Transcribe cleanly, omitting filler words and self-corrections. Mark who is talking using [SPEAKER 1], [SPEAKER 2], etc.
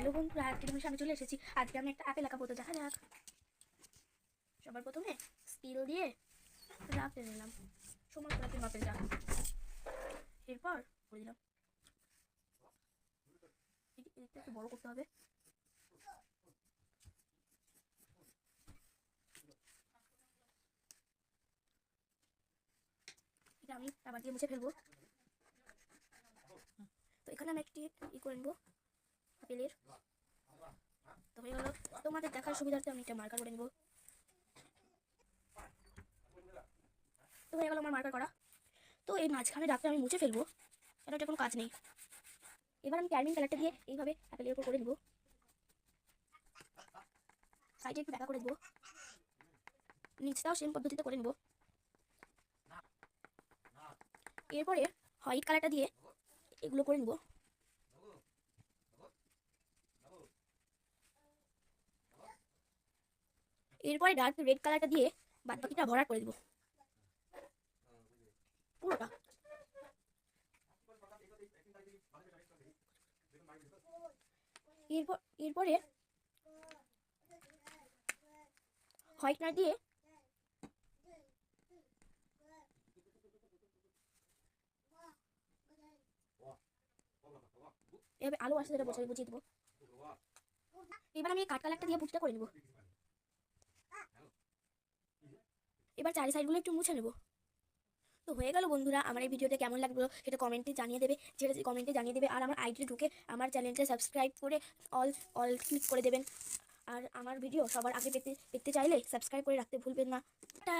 [SPEAKER 1] Hello বন্ধুরা, আজকে তোমার সামনে চলে এসেছি। আজকে আমি একটা আপেল আঁকাবো, তো দেখা যাক। সবার প্রথমে স্টিল দিয়ে রাখতে নিলাম সমান করে তিন আপেলটা, এরপর করে দিলাম। এদিকটা একটু বড় করতে হবে। এটা আমি আবার দিয়ে মুছে ফেলবো। তো এখানে আমি একটি করে নেবো আপেলের। তো হয়ে গেল। তোমাদের দেখার সুবিধার্থে আমি একটা মার্কার করে নেবো। তো হয়ে গেল আমার মার্কার করা। তো এই মাঝখানে ডাকটা আমি মুছে ফেলবো, এটা কোনো কাজ নেই। এবার আমি ক্যারমিন কালারটা দিয়ে এইভাবে আপেলের উপর করে দেবো। সাইডে একটু দেখা করে দেবো, নিচটাও সেম পদ্ধতিতে করে নেবো। এরপরে হোয়াইট কালারটা দিয়ে এগুলো করে নেবো। এরপরে ডার্ক রেড কালারটা দিয়ে বাদ বাকিটা ভরাট করে দেবো পুরোটা। এরপরে হোয়াইট কালার দিয়ে এভাবে আলো আসছে, যেটা বুঝিয়ে দেবো। এবার আমি কাঠ কালারটা দিয়ে বুকটা করে নেবো। এবার চারি সাইডগুলো একটু মুছে নেবো। তো হয়ে গেল বন্ধুরা, আমার এই ভিডিওটা কেমন লাগলো সেটা কমেন্টে জানিয়ে দেবে। আর আমার আইডি ঢুকে আমার চ্যানেলটা সাবস্ক্রাইব করে অল অল ক্লিক করে দেবেন। আর আমার ভিডিও সবার আগে পেতে চাইলে সাবস্ক্রাইব করে রাখতে ভুলবেন না। টা।